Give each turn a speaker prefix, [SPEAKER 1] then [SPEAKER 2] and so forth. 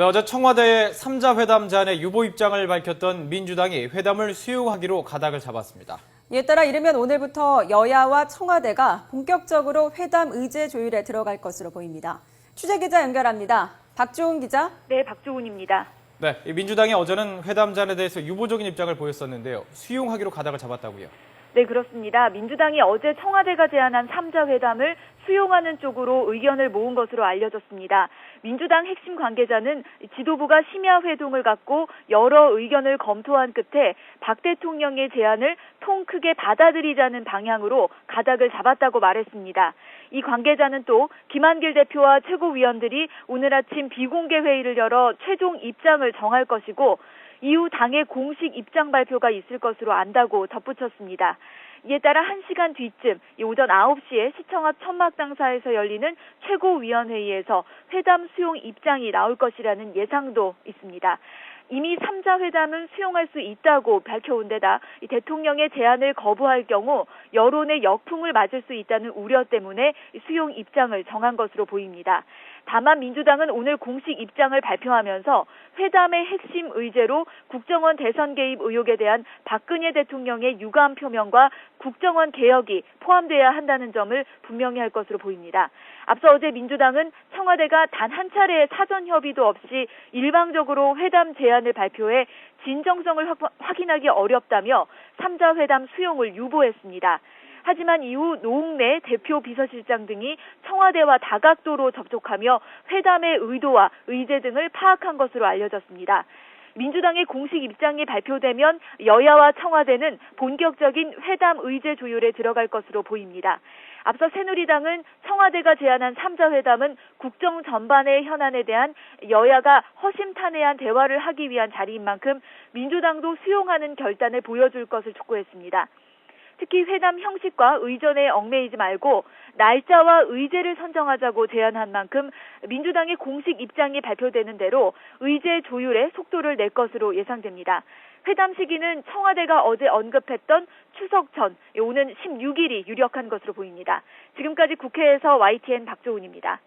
[SPEAKER 1] 네, 어제 청와대의 3자 회담 제안에 유보 입장을 밝혔던 민주당이 회담을 수용하기로 가닥을 잡았습니다.
[SPEAKER 2] 이에 따라 이르면 오늘부터 여야와 청와대가 본격적으로 회담 의제 조율에 들어갈 것으로 보입니다. 취재기자 연결합니다. 박주훈 기자.
[SPEAKER 3] 네, 박주훈입니다.
[SPEAKER 1] 네, 민주당이 어제는 회담 제안에 대해서 유보적인 입장을 보였었는데요. 수용하기로 가닥을 잡았다고요.
[SPEAKER 3] 네, 그렇습니다. 민주당이 어제 청와대가 제안한 3자 회담을 수용하는 쪽으로 의견을 모은 것으로 알려졌습니다. 민주당 핵심 관계자는 지도부가 심야 회동을 갖고 여러 의견을 검토한 끝에 박 대통령의 제안을 통 크게 받아들이자는 방향으로 가닥을 잡았다고 말했습니다. 이 관계자는 또 김한길 대표와 최고위원들이 오늘 아침 비공개 회의를 열어 최종 입장을 정할 것이고 이후 당의 공식 입장 발표가 있을 것으로 안다고 덧붙였습니다. 이에 따라 1시간 뒤쯤 오전 9시에 시청 앞 천막당사에서 열리는 최고위원회의에서 회담 수용 입장이 나올 것이라는 예상도 있습니다. 이미 3자 회담은 수용할 수 있다고 밝혀온 데다 대통령의 제안을 거부할 경우 여론의 역풍을 맞을 수 있다는 우려 때문에 수용 입장을 정한 것으로 보입니다. 다만 민주당은 오늘 공식 입장을 발표하면서 회담의 핵심 의제로 국정원 대선 개입 의혹에 대한 박근혜 대통령의 유감 표명과 국정원 개혁이 포함돼야 한다는 점을 분명히 할 것으로 보입니다. 앞서 어제 민주당은 청와대가 단 한 차례의 사전 협의도 없이 일방적으로 회담 제안을 발표해 진정성을 확인하기 어렵다며 3자 회담 수용을 유보했습니다. 하지만 이후 노웅래 대표 비서실장 등이 청와대와 다각도로 접촉하며 회담의 의도와 의제 등을 파악한 것으로 알려졌습니다. 민주당의 공식 입장이 발표되면 여야와 청와대는 본격적인 회담 의제 조율에 들어갈 것으로 보입니다. 앞서 새누리당은 청와대가 제안한 3자 회담은 국정 전반의 현안에 대한 여야가 허심탄회한 대화를 하기 위한 자리인 만큼 민주당도 수용하는 결단을 보여줄 것을 촉구했습니다. 특히 회담 형식과 의전에 얽매이지 말고 날짜와 의제를 선정하자고 제안한 만큼 민주당의 공식 입장이 발표되는 대로 의제 조율에 속도를 낼 것으로 예상됩니다. 회담 시기는 청와대가 어제 언급했던 추석 전 오는 16일이 유력한 것으로 보입니다. 지금까지 국회에서 YTN 박조훈입니다.